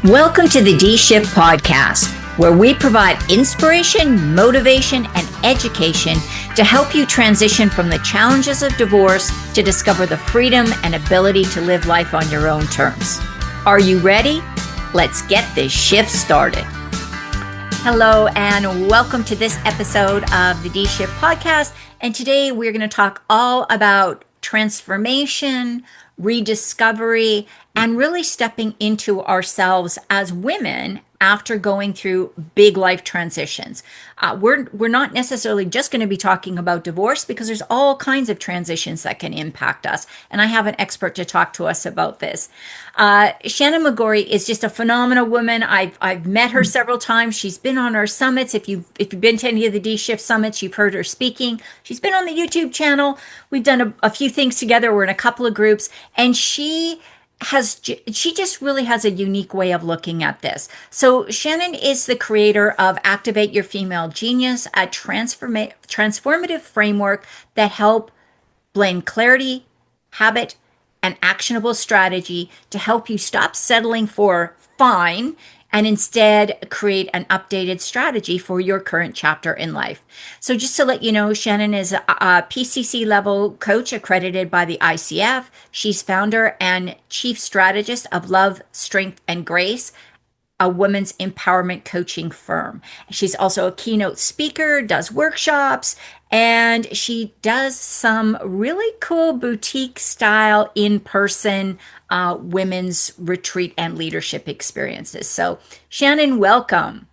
Welcome to the D-Shift podcast, where we provide inspiration, motivation, and education to help you transition from the challenges of divorce to discover the freedom and ability to live life on your own terms. Are you ready? Let's get this shift started. Hello, and welcome to this episode of the D-Shift podcast. And today we're going to talk all about transformation, rediscovery, and really stepping into ourselves as women after going through big life transitions. We're not necessarily just going to be talking about divorce, because there's all kinds of transitions that can impact us. And I have an expert to talk to us about this. Shannon McGorry is just a phenomenal woman. I've met her several times. She's been on our summits. If you've been to any of the D-Shift summits, you've heard her speaking. She's been on the YouTube channel. We've done a few things together. We're in a couple of groups, and she just really has a unique way of looking at this. So Shannon is the creator of Activate Your Female Genius, a transformative framework that help blend clarity, habit, and actionable strategy to help you stop settling for fine and instead create an updated strategy for your current chapter in life. So just to let you know, Shannon is a PCC level coach accredited by the ICF. She's founder and chief strategist of Love, Strength, and Grace, a women's empowerment coaching firm. She's also a keynote speaker, does workshops, and she does some really cool boutique style in-person women's retreat and leadership experiences. So Shannon, welcome.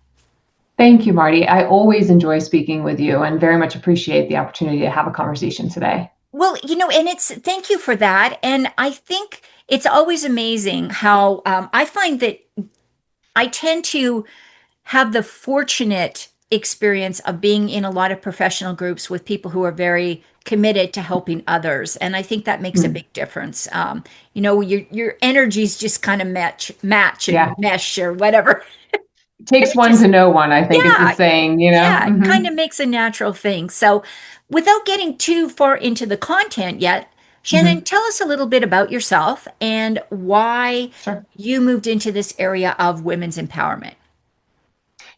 Thank you, Marty. I always enjoy speaking with you and very much appreciate the opportunity to have a conversation today. Well, and thank you for that. And I think it's always amazing how I find that I tend to have the fortunate experience of being in a lot of professional groups with people who are very committed to helping others. And I think that makes a big difference. Your energies just kind of match and mesh or whatever. It takes one to know one, I think is the saying, Yeah, it kind of makes a natural thing. So without getting too far into the content yet, Shannon, tell us a little bit about yourself and why you moved into this area of women's empowerment.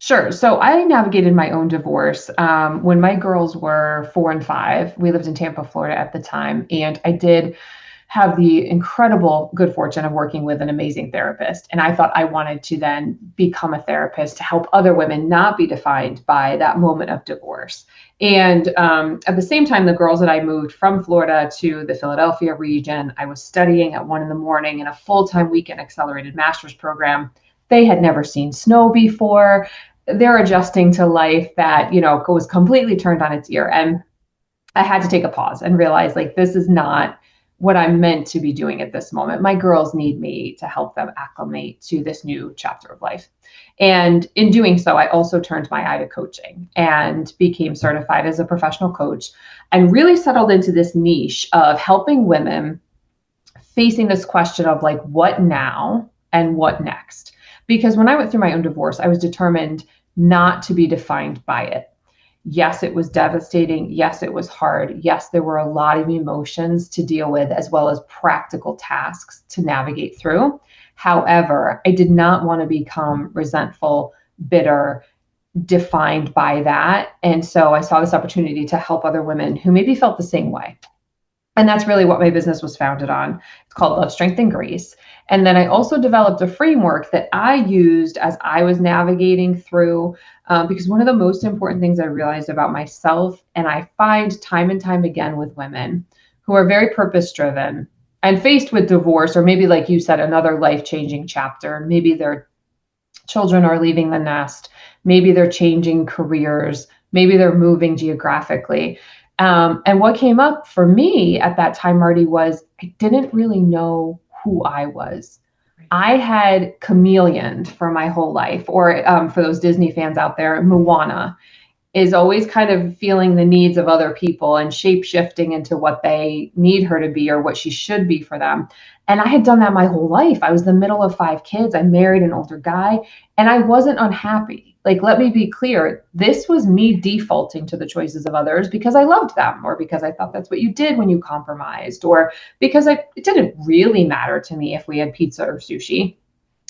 Sure. So I navigated my own divorce when my girls were 4 and 5. We lived in Tampa, Florida at the time, and I did have the incredible good fortune of working with an amazing therapist. And I thought I wanted to then become a therapist to help other women not be defined by that moment of divorce. And at the same time, the girls and I moved from Florida to the Philadelphia region. I was studying at 1 a.m. in a full-time weekend accelerated master's program. They had never seen snow before. They're adjusting to life that, was completely turned on its ear. And I had to take a pause and realize, this is not what I'm meant to be doing at this moment. My girls need me to help them acclimate to this new chapter of life. And in doing so, I also turned my eye to coaching and became certified as a professional coach and really settled into this niche of helping women facing this question of what now and what next? Because when I went through my own divorce, I was determined not to be defined by it. Yes, it was devastating. Yes, it was hard. Yes, there were a lot of emotions to deal with, as well as practical tasks to navigate through. However, I did not want to become resentful, bitter, defined by that. And so I saw this opportunity to help other women who maybe felt the same way. And that's really what my business was founded on. It's called Love, Strength, and Grace. And then I also developed a framework that I used as I was navigating through, because one of the most important things I realized about myself, and I find time and time again with women who are very purpose-driven and faced with divorce, or maybe like you said, another life-changing chapter. Maybe their children are leaving the nest. Maybe they're changing careers. Maybe they're moving geographically. And what came up for me at that time, Marty, was I didn't really know who I was. I had chameleoned for my whole life, or for those Disney fans out there, Moana is always kind of feeling the needs of other people and shape-shifting into what they need her to be or what she should be for them. And I had done that my whole life. I was the middle of 5 kids. I married an older guy, and I wasn't unhappy. Let me be clear. This was me defaulting to the choices of others because I loved them, or because I thought that's what you did when you compromised, or because it didn't really matter to me if we had pizza or sushi.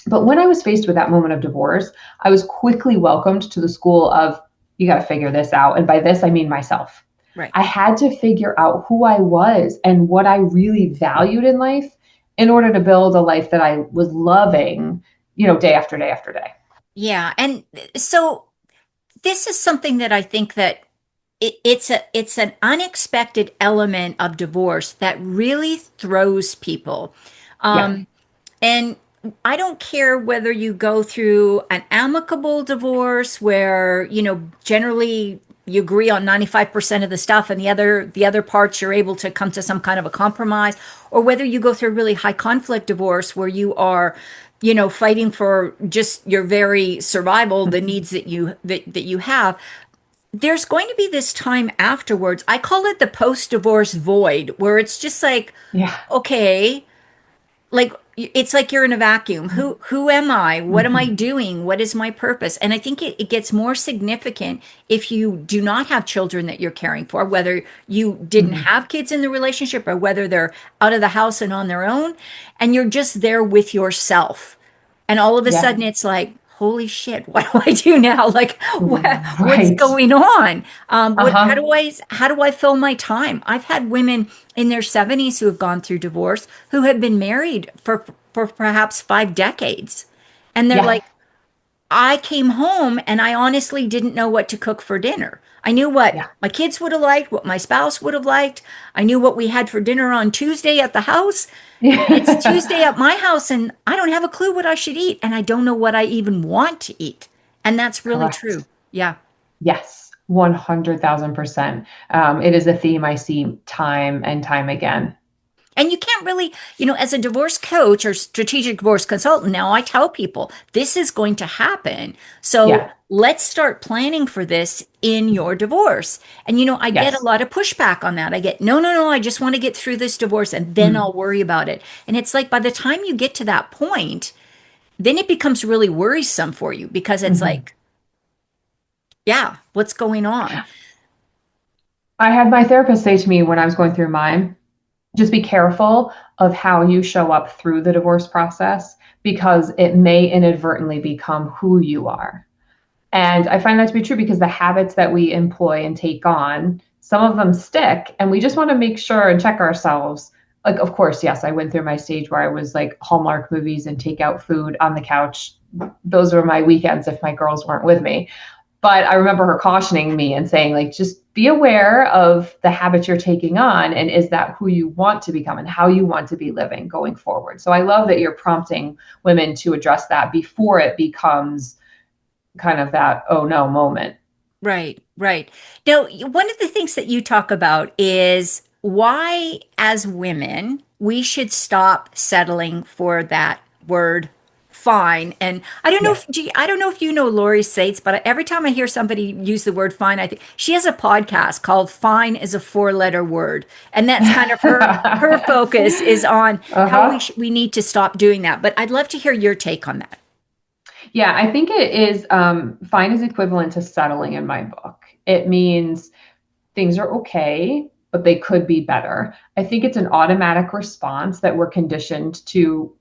But when I was faced with that moment of divorce, I was quickly welcomed to the school of, you got to figure this out. And by this, I mean myself. Right. I had to figure out who I was and what I really valued in life in order to build a life that I was loving, day after day after day. Yeah. And so this is something that I think that it's an unexpected element of divorce that really throws people. Yeah. Um, and I don't care whether you go through an amicable divorce where, generally you agree on 95% of the stuff and the other parts you're able to come to some kind of a compromise, or whether you go through a really high conflict divorce where you are, fighting for just your very survival, the needs that you have. There's going to be this time afterwards. I call it the post-divorce void, where it's just like, Yeah. okay, like it's like you're in a vacuum. Who am I? What am I Mm-hmm. doing? What is my purpose? And I think it gets more significant if you do not have children that you're caring for, whether you didn't Mm-hmm. have kids in the relationship or whether they're out of the house and on their own, and you're just there with yourself. And all of a Yeah. sudden it's like, holy shit, what do I do now? Like, what's Right. going on? How Uh-huh. do I fill my time? I've had women in their 70s who have gone through divorce who have been married for perhaps 5 decades. And they're Yeah. like, I came home and I honestly didn't know what to cook for dinner. I knew what Yeah. my kids would have liked, what my spouse would have liked. I knew what we had for dinner on Tuesday at the house. It's Tuesday Yeah. at my house and I don't have a clue what I should eat. And I don't know what I even want to eat. And that's really true. Correct. Yeah. Yes. 100,000%. It is a theme I see time and time again. And you can't really, as a divorce coach or strategic divorce consultant, now I tell people this is going to happen. So Yeah. let's start planning for this in your divorce. And, I get a Yes. lot of pushback on that. I get, no, no, no, I just want to get through this divorce and then Mm-hmm. I'll worry about it. And it's like by the time you get to that point, then it becomes really worrisome for you because it's Mm-hmm. like, yeah, what's going on? I had my therapist say to me when I was going through mine, just be careful of how you show up through the divorce process because it may inadvertently become who you are. And I find that to be true because the habits that we employ and take on, some of them stick, and we just want to make sure and check ourselves. Like, of course, yes, I went through my stage where I was like Hallmark movies and takeout food on the couch. Those were my weekends if my girls weren't with me. But I remember her cautioning me and saying, like, just be aware of the habits you're taking on. And is that who you want to become and how you want to be living going forward? So I love that you're prompting women to address that before it becomes kind of that, oh no moment. Right, right. Now, one of the things that you talk about is why, as women, we should stop settling for that word fine. And I don't know Yeah. if I don't know if you know Lori Sates, but every time I hear somebody use the word fine, I think she has a podcast called "Fine is a Four-Letter Word," and that's kind of her focus is on how Uh-huh. we need to stop doing that. But I'd love to hear your take on that. Yeah, I think it is fine is equivalent to settling in my book. It means things are okay, but they could be better. I think it's an automatic response that we're conditioned to,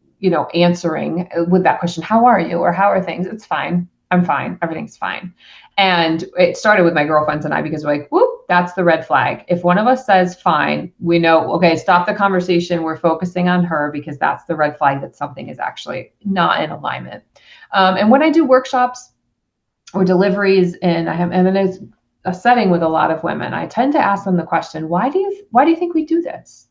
answering with that question, how are you? Or how are things? It's fine. I'm fine. Everything's fine. And it started with my girlfriends and I because we're like, whoop, that's the red flag. If one of us says fine, we know, okay, stop the conversation. We're focusing on her because that's the red flag that something is actually not in alignment. And when I do workshops or deliveries and I'm in a setting with a lot of women, I tend to ask them the question, why do you think we do this?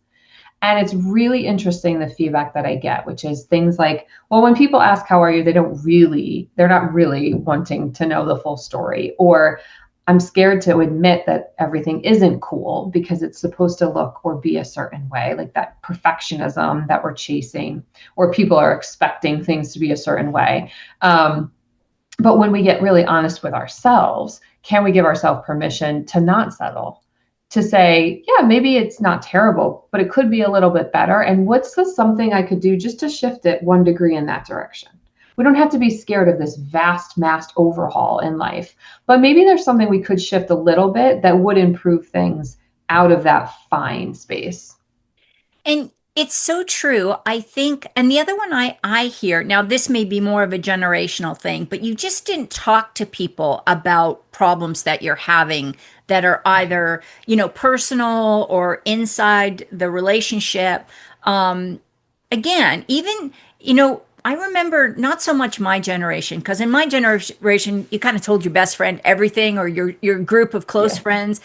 And it's really interesting the feedback that I get, which is things like, well, when people ask how are you, they're not really wanting to know the full story. Or I'm scared to admit that everything isn't cool because it's supposed to look or be a certain way, like that perfectionism that we're chasing, or people are expecting things to be a certain way. But when we get really honest with ourselves, can we give ourselves permission to not settle? To say, yeah, maybe it's not terrible, but it could be a little bit better. And what's the something I could do just to shift it 1 degree in that direction? We don't have to be scared of this vast, mass overhaul in life, but maybe there's something we could shift a little bit that would improve things out of that fine space. And It's so true. I think, and the other one I hear, now this may be more of a generational thing, but you just didn't talk to people about problems that you're having that are either, personal or inside the relationship. Again, even, I remember not so much my generation, because in my generation, you kind of told your best friend everything or your group of close Yeah. friends.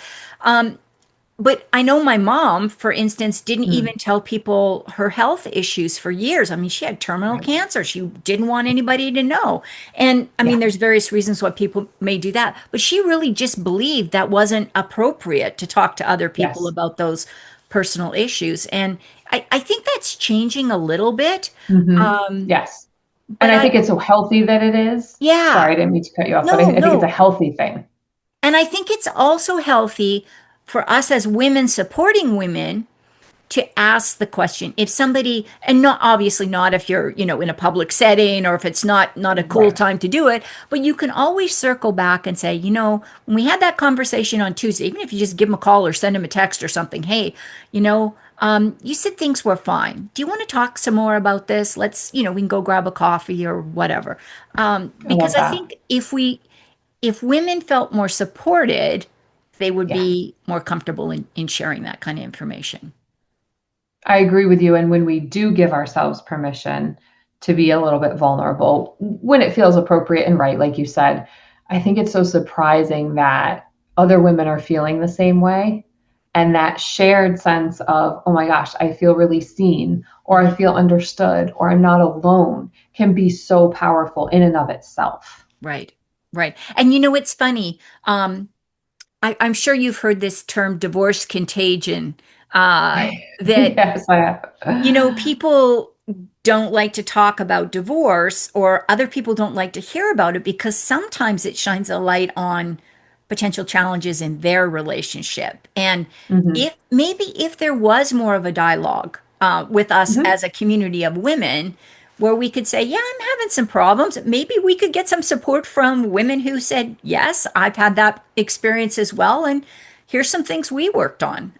But I know my mom, for instance, didn't Mm, even tell people her health issues for years. I mean, she had terminal right. cancer. She didn't want anybody to know. And I mean, Yeah. there's various reasons why people may do that, but she really just believed that wasn't appropriate to talk to other people Yes. about those personal issues. And I think that's changing a little bit. Hmm. Um, Yes. And but I think it's so healthy that it is. yeah, Sorry, I didn't mean to cut you off, but no, I think it's a no. healthy thing. And I think it's also healthy for us as women supporting women to ask the question if somebody, and not obviously not if you're in a public setting or if it's not a cool Right. time to do it, but you can always circle back and say, when we had that conversation on Tuesday, even if you just give them a call or send them a text or something, hey, you said things were fine, do you want to talk some more about this? Let's, we can go grab a coffee or whatever. I Because love I that. think if women felt more supported, they would Yeah. be more comfortable in sharing that kind of information. I agree with you. And when we do give ourselves permission to be a little bit vulnerable, when it feels appropriate and right, like you said, I think it's so surprising that other women are feeling the same way. And that shared sense of, oh my gosh, I feel really seen, or I Mhm. feel understood, or I'm not alone can be so powerful in and of itself. Right, right. And it's funny. I'm sure you've heard this term divorce contagion, that Yes, I have. people don't like to talk about divorce or other people don't like to hear about it because sometimes it shines a light on potential challenges in their relationship. And Hmm. if there was more of a dialogue with us Hmm. as a community of women, where we could say, yeah, I'm having some problems. Maybe we could get some support from women who said, yes, I've had that experience as well. And here's some things we worked on.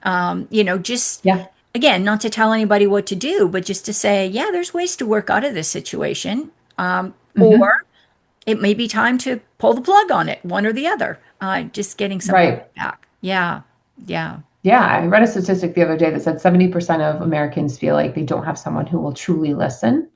Just Yeah. again, not to tell anybody what to do, but just to say, yeah, there's ways to work out of this situation. Hmm. Or it may be time to pull the plug on it, one or the other. Just getting some Right. back. Yeah. Yeah. Yeah, I read a statistic the other day that said 70% of Americans feel like they don't have someone who will truly listen.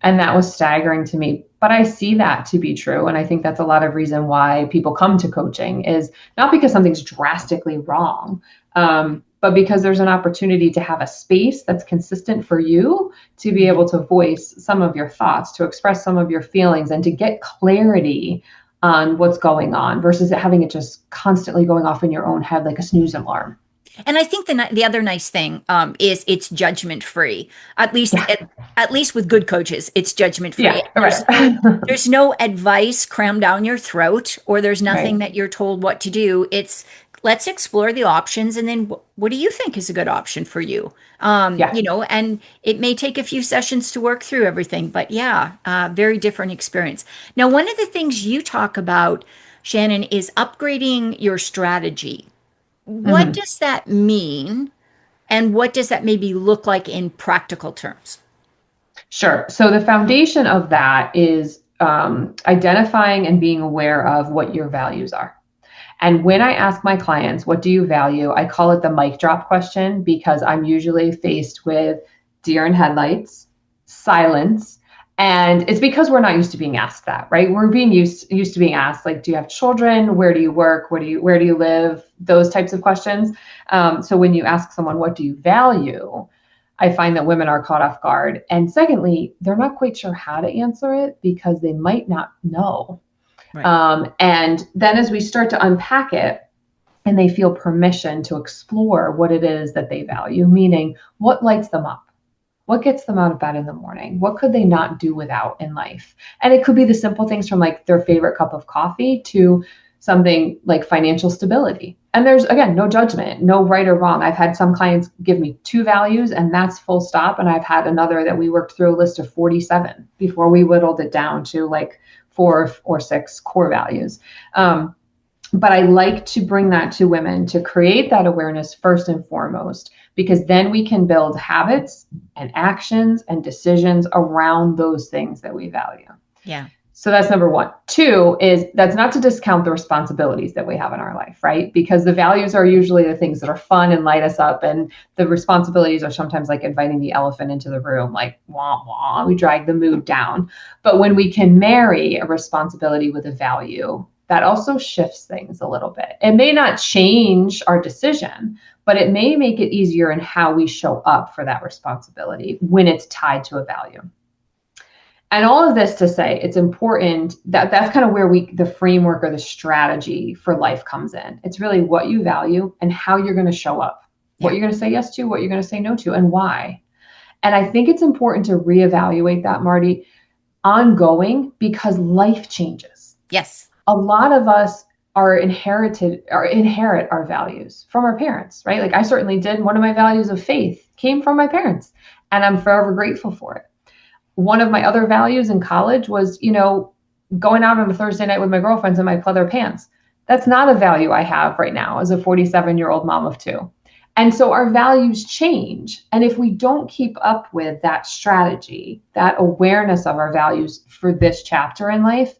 And that was staggering to me. But I see that to be true. And I think that's a lot of reason why people come to coaching is not because something's drastically wrong, but because there's an opportunity to have a space that's consistent for you to be Mhm. able to voice some of your thoughts, to express some of your feelings, and to get clarity on what's going on versus having it just constantly going off in your own head like a snooze alarm. And I think the other nice thing is it's judgment free. At least Yeah. at least with good coaches, it's judgment free. Yeah. Right. There's no advice crammed down your throat, or there's nothing Right. that you're told what to do. It's let's explore the options, and then what do you think is a good option for you? Yeah. And it may take a few sessions to work through everything, but yeah, very different experience. Now, one of the things you talk about, Shannon, is upgrading your strategy. What Hmm. does that mean? And what does that maybe look like in practical terms? Sure. So the foundation of that is identifying and being aware of what your values are. And when I ask my clients, what do you value? I call it the mic drop question because I'm usually faced with deer in headlights, silence. And it's because we're not used to being asked that, right? We're being used to being asked, like, do you have children? Where do you work? Where do you live? Those types of questions. So when you ask someone, what do you value? I find that women are caught off guard. And secondly, they're not quite sure how to answer it because they might not know. Right. And then as we start to unpack it, and they feel permission to explore what it is that they value, meaning what lights them up, what gets them out of bed in the morning, what could they not do without in life. And it could be the simple things from like their favorite cup of coffee to something like financial stability. And there's, again, no judgment, no right or wrong. I've had some clients give me two values and that's full stop. And I've had another that we worked through a list of 47 before we whittled it down to like 4 or 6 core values. But I like to bring that to women to create that awareness first and foremost, because then we can build habits and actions and decisions around those things that we value. Yeah. So that's number one. Two is that's not to discount the responsibilities that we have in our life, right? Because the values are usually the things that are fun and light us up. And the responsibilities are sometimes like inviting the elephant into the room, like, wah, wah, we drag the mood down. But when we can marry a responsibility with a value, that also shifts things a little bit. It may not change our decision, but it may make it easier in how we show up for that responsibility when it's tied to a value. And all of this to say, it's important that that's kind of where the framework or the strategy for life comes in. It's really what you value and how you're going to show up, what you're going to say yes to, what you're going to say no to, and why. And I think it's important to reevaluate that, Marty, ongoing, because life changes. Yes. A lot of us inherit our values from our parents, right? Like I certainly did. One of my values of faith came from my parents, and I'm forever grateful for it. One of my other values in college was, going out on a Thursday night with my girlfriends in my pleather pants. That's not a value I have right now as a 47-year-old mom of two. And so our values change. And if we don't keep up with that strategy, that awareness of our values for this chapter in life,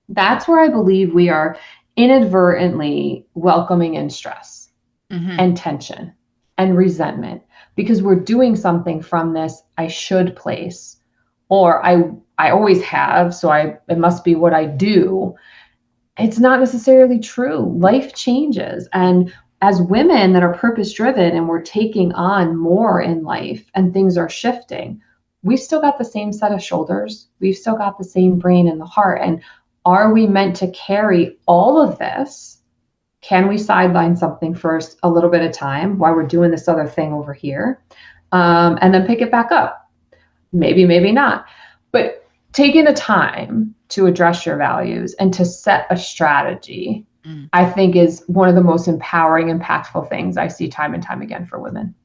that's where I believe we are inadvertently welcoming in stress and tension and resentment, because we're doing something from this I should place, or I always have, so it must be what I do. It's not necessarily true. Life changes. And as women that are purpose driven and we're taking on more in life and things are shifting, we've still got the same set of shoulders. We've still got the same brain and the heart. And are we meant to carry all of this? Can we sideline something first a little bit at a time while we're doing this other thing over here, and then pick it back up? Maybe, maybe not. But taking the time to address your values and to set a strategy, I think is one of the most empowering, impactful things I see time and time again for women.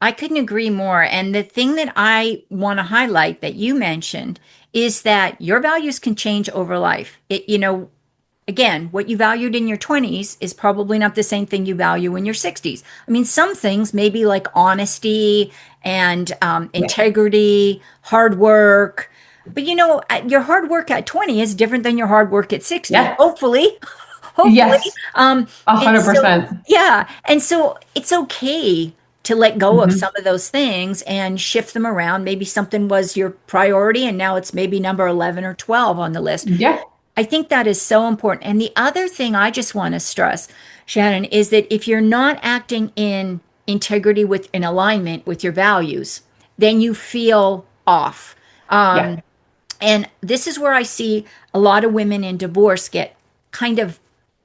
I couldn't agree more. And the thing that I want to highlight that you mentioned is that your values can change over life. Again, what you valued in your 20s is probably not the same thing you value in your 60s. I mean, some things maybe like honesty and integrity, hard work. But your hard work at 20 is different than your hard work at 60. Yeah. Hopefully. Yes. Um, 100%. yeah. And so it's okay to let go of some of those things and shift them around. Maybe something was your priority and now it's maybe number 11 or 12 on the list. Yeah. I think that is so important. And the other thing I just want to stress, Shannon, is that if you're not acting in integrity in alignment with your values, then you feel off. Yeah. And this is where I see a lot of women in divorce get kind of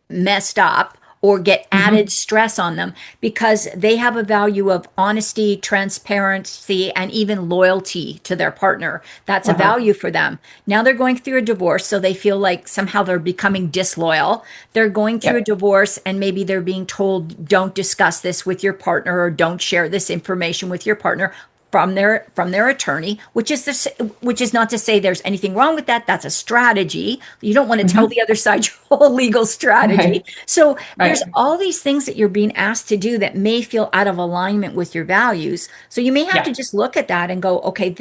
messed up or get added stress on them because they have a value of honesty, transparency, and even loyalty to their partner. That's a value for them. Now they're going through a divorce, so they feel like somehow they're becoming disloyal. They're going through a divorce, and maybe they're being told, don't discuss this with your partner or don't share this information with your partner from their attorney, which is not to say there's anything wrong with that. That's a strategy. You don't want to tell the other side your whole legal strategy. Right. So there's all these things that you're being asked to do that may feel out of alignment with your values. So you may have to just look at that and go, okay,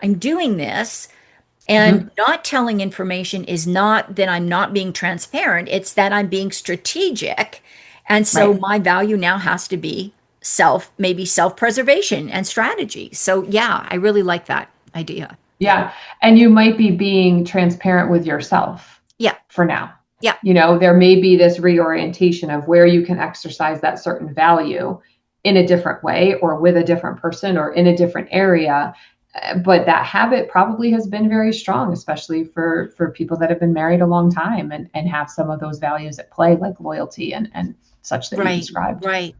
I'm doing this. And not telling information is not that I'm not being transparent. It's that I'm being strategic. And so my value now has to be maybe self-preservation and strategy. So yeah, I really like that idea. Yeah. And you might be being transparent with yourself. Yeah. For now. Yeah. There may be this reorientation of where you can exercise that certain value in a different way or with a different person or in a different area. But that habit probably has been very strong, especially for people that have been married a long time and have some of those values at play, like loyalty and such that you described. Right.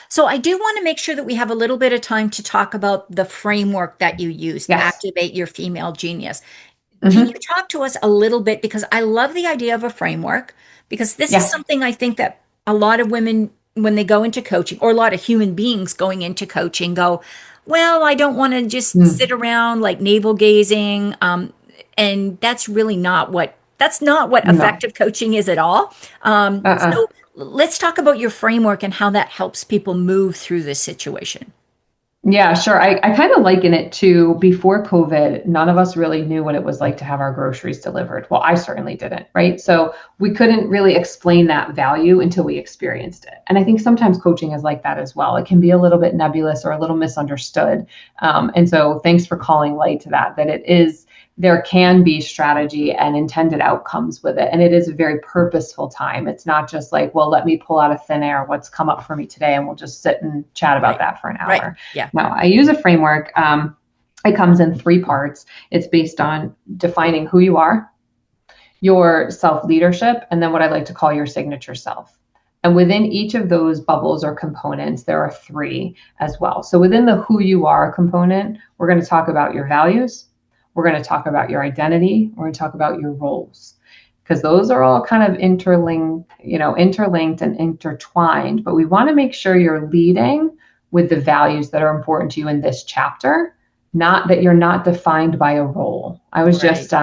So I do want to make sure that we have a little bit of time to talk about the framework that you use to activate your female genius. Can you talk to us a little bit? Because I love the idea of a framework, because this is something I think that a lot of women, when they go into coaching, or a lot of human beings going into coaching, go, well, I don't want to just sit around like navel gazing. And that's really not That's not what No. effective coaching is at all. Uh-uh. So let's talk about your framework and how that helps people move through this situation. Yeah, sure. I kind of liken it to before COVID, none of us really knew what it was like to have our groceries delivered. Well, I certainly didn't, right? So we couldn't really explain that value until we experienced it. And I think sometimes coaching is like that as well. It can be a little bit nebulous or a little misunderstood. And so thanks for calling light to that, that it is, there can be strategy and intended outcomes with it. And it is a very purposeful time. It's not just like, well, let me pull out of thin air what's come up for me today and we'll just sit and chat about Right. that for an Right. hour. Yeah. No, I use a framework. It comes in three parts. It's based on defining who you are, your self leadership, and then what I like to call your signature self. And within each of those bubbles or components, there are three as well. So within the who you are component, we're going to talk about your values. We're going to talk about your identity. We're going to talk about your roles because those are all kind of interlinked and intertwined. But we want to make sure you're leading with the values that are important to you in this chapter, not that you're not defined by a role. I was Right. just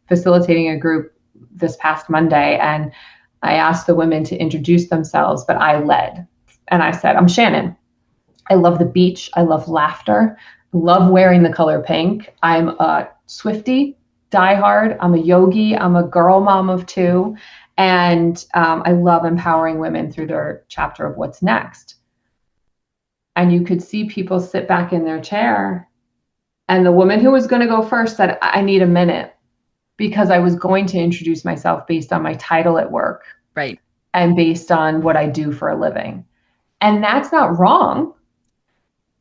facilitating a group this past Monday, and I asked the women to introduce themselves, but I led. And I said, I'm Shannon. I love the beach. I love laughter. Love wearing the color pink. I'm a Swiftie, diehard. I'm a yogi. I'm a girl mom of two. And I love empowering women through their chapter of what's next. And you could see people sit back in their chair. And the woman who was going to go first said, I need a minute because I was going to introduce myself based on my title at work Right. and based on what I do for a living. And that's not wrong.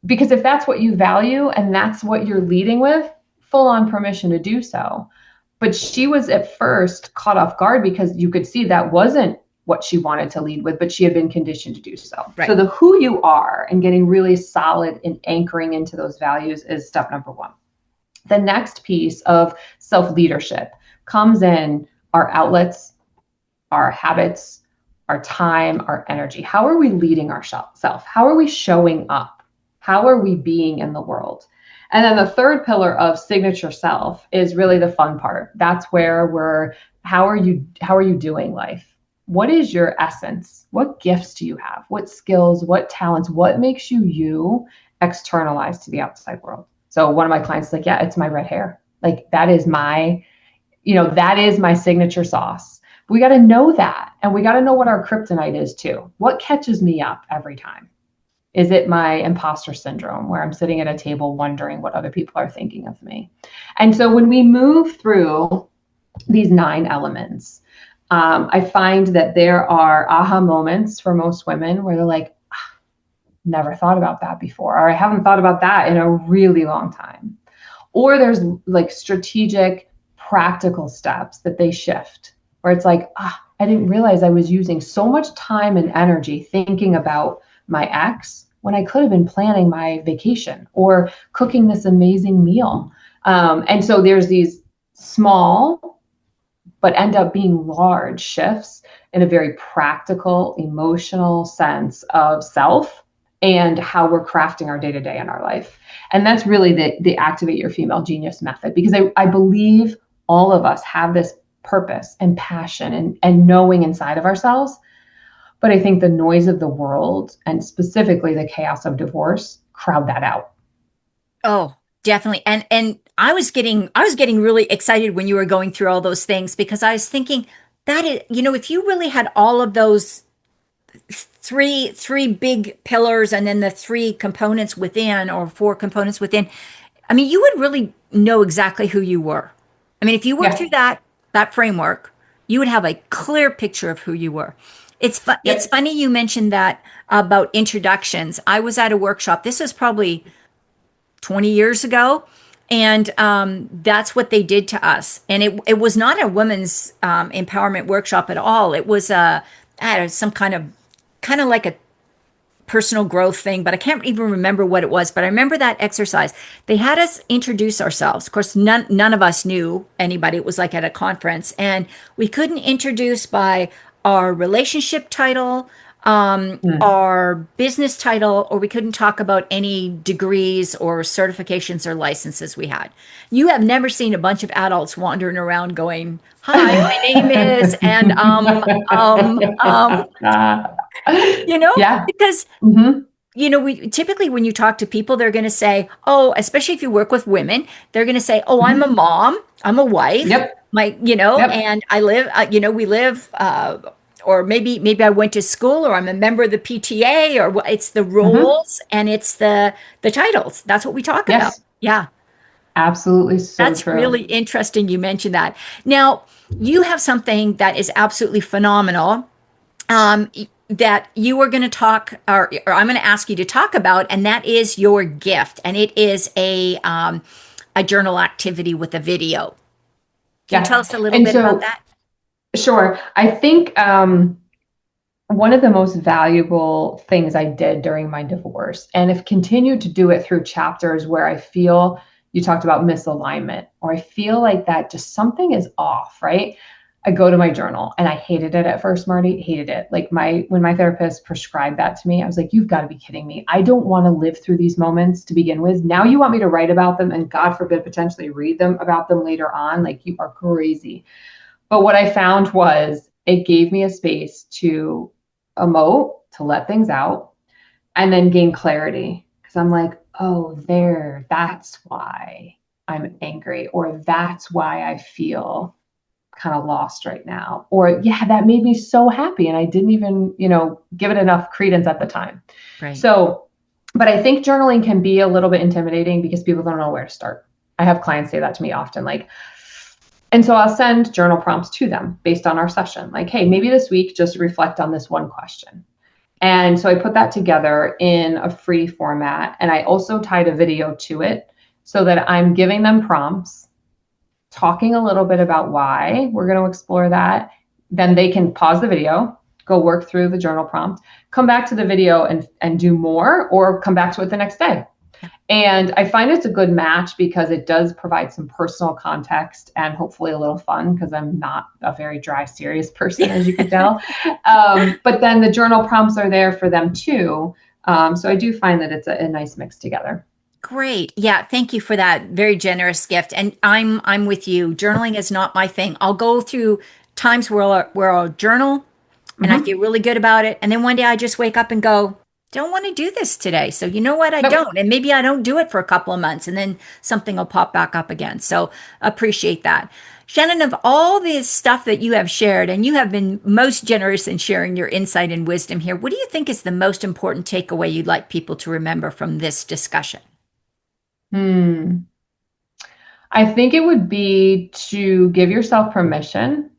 Because if that's what you value and that's what you're leading with, full on permission to do so. But she was at first caught off guard because you could see that wasn't what she wanted to lead with, but she had been conditioned to do so. Right. So the who you are and getting really solid and anchoring into those values is step number one. The next piece of self-leadership comes in our outlets, our habits, our time, our energy. How are we leading ourselves? How are we showing up? How are we being in the world? And then the third pillar of signature self is really the fun part. That's where how are you doing life? What is your essence? What gifts do you have? What skills, what talents, what makes you externalized to the outside world? So one of my clients is like, yeah, it's my red hair. Like that is my signature sauce. We got to know that. And we got to know what our kryptonite is too. What catches me up every time? Is it my imposter syndrome where I'm sitting at a table wondering what other people are thinking of me? And so when we move through these 9 elements, I find that there are aha moments for most women where they're like, never thought about that before, or I haven't thought about that in a really long time. Or there's like strategic, practical steps that they shift where it's like, I didn't realize I was using so much time and energy thinking about my ex when I could have been planning my vacation or cooking this amazing meal. And so there's these small, but end up being large shifts in a very practical, emotional sense of self and how we're crafting our day-to-day in our life. And that's really the activate your female genius method, because I believe all of us have this purpose and passion and knowing inside of ourselves. But I think the noise of the world and specifically the chaos of divorce crowd that out. Oh, definitely. And I was getting really excited when you were going through all those things because I was thinking that is, if you really had all of those three big pillars and then the three components within or four components within, I mean, you would really know exactly who you were. I mean, if you worked Yeah. through that framework, you would have a clear picture of who you were. It's Yep. funny you mentioned that about introductions. I was at a workshop. This was probably 20 years ago. And that's what they did to us. And it was not a women's empowerment workshop at all. It was I don't know, some kind of like a personal growth thing, but I can't even remember what it was. But I remember that exercise. They had us introduce ourselves. Of course, none of us knew anybody. It was like at a conference, and we couldn't introduce by our relationship title, Mm. our business title, or we couldn't talk about any degrees or certifications or licenses we had. You have never seen a bunch of adults wandering around going, "Hi, my name is," and Yeah. because Hmm. we typically, when you talk to people, they're going to say, oh, especially if you work with women, they're going to say, oh, I'm a Hmm. mom, I'm a wife, Yep. Yep. and I live, we live, or maybe I went to school, or I'm a member of the PTA, or it's the Hmm. roles and it's the titles. That's what we talk about. Yes. Yeah. Absolutely so That's true. really interesting you mentioned that. Now, you have something that is absolutely phenomenal, that you are going to talk, or I'm going to ask you to talk about, and that is your gift, and it is a journal activity with a video. Can you tell Yeah. us a little And bit about so, that? sure. I think one of the most valuable things I did during my divorce, and have continued to do it through chapters where I feel you talked about misalignment, or I feel like that just something is off, right? I go to my journal, and I hated it at first, Marty, hated it. Like when my therapist prescribed that to me, I was like, you've got to be kidding me. I don't want to live through these moments to begin with. Now you want me to write about them and, God forbid, potentially read them about them later on. Like, you are crazy. But what I found was it gave me a space to emote, to let things out, and then gain clarity. Because I'm like, oh, that's why I'm angry, or that's why I feel kind of lost right now. Or, yeah, that made me so happy. And I didn't even, give it enough credence at the time. Right. So, but I think journaling can be a little bit intimidating because people don't know where to start. I have clients say that to me often, like, and so I'll send journal prompts to them based on our session. Like, hey, maybe this week just reflect on this one question. And so I put that together in a free format. And I also tied a video to it so that I'm giving them prompts, talking a little bit about why we're going to explore that. Then they can pause the video, go work through the journal prompt, come back to the video and do more, or come back to it the next day. And I find it's a good match because it does provide some personal context and hopefully a little fun, because I'm not a very dry, serious person, as you could tell. But then the journal prompts are there for them too. So I do find that it's a nice mix together. Great. Yeah, thank you for that very generous gift. And I'm with you. Journaling is not my thing. I'll go through times where I'll journal and I Mm-hmm. feel really good about it. And then one day I just wake up and go, don't want to do this today. So you know what? I Nope. don't. And maybe I don't do it for a couple of months and then something will pop back up again. So appreciate that. Shannon, of all this stuff that you have shared, and you have been most generous in sharing your insight and wisdom here, what do you think is the most important takeaway you'd like people to remember from this discussion? Hmm. I think it would be to give yourself permission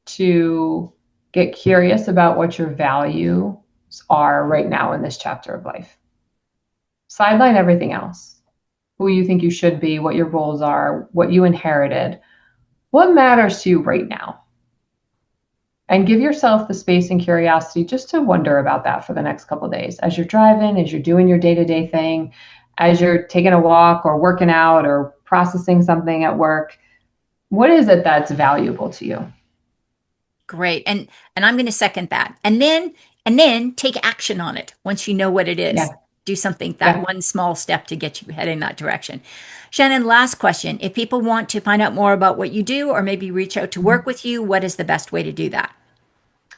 to get curious about what your values are right now in this chapter of life. Sideline everything else. Who you think you should be, what your roles are, what you inherited, what matters to you right now. And give yourself the space and curiosity just to wonder about that for the next couple of days. As you're driving, as you're doing your day-to-day thing, as you're taking a walk or working out or processing something at work, what is it that's valuable to you? Great. And I'm going to second that. And then take action on it once you know what it is. Yeah, Do something, that yeah. one small step to get you heading that direction. Shannon, last question. If people want to find out more about what you do or maybe reach out to work with you, what is the best way to do that?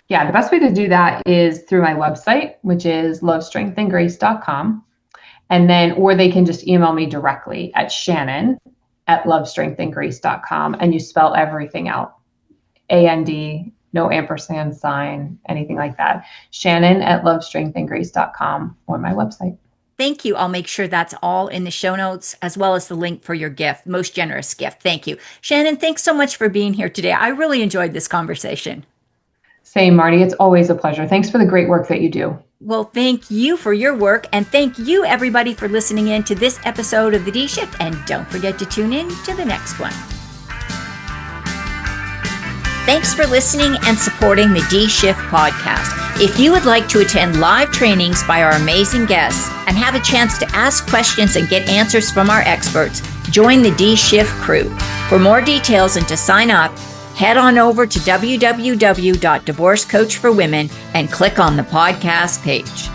Yeah, the best way to do that is through my website, which is lovestrengthandgrace.com. And then, or they can just email me directly at shannon@lovestrengthandgrace.com. And you spell everything out. AND, no ampersand sign, anything like that. Shannon@lovestrengthandgrace.com, or my website. Thank you. I'll make sure that's all in the show notes, as well as the link for your gift, most generous gift. Thank you. Shannon, thanks so much for being here today. I really enjoyed this conversation. Same, Marty. It's always a pleasure. Thanks for the great work that you do. Well, thank you for your work, and thank you, everybody, for listening in to this episode of The D Shift. And don't forget to tune in to the next one. Thanks for listening and supporting the D Shift podcast. If you would like to attend live trainings by our amazing guests and have a chance to ask questions and get answers from our experts, join the D Shift crew. For more details and to sign up, head on over to www.divorcecoachforwomen and click on the podcast page.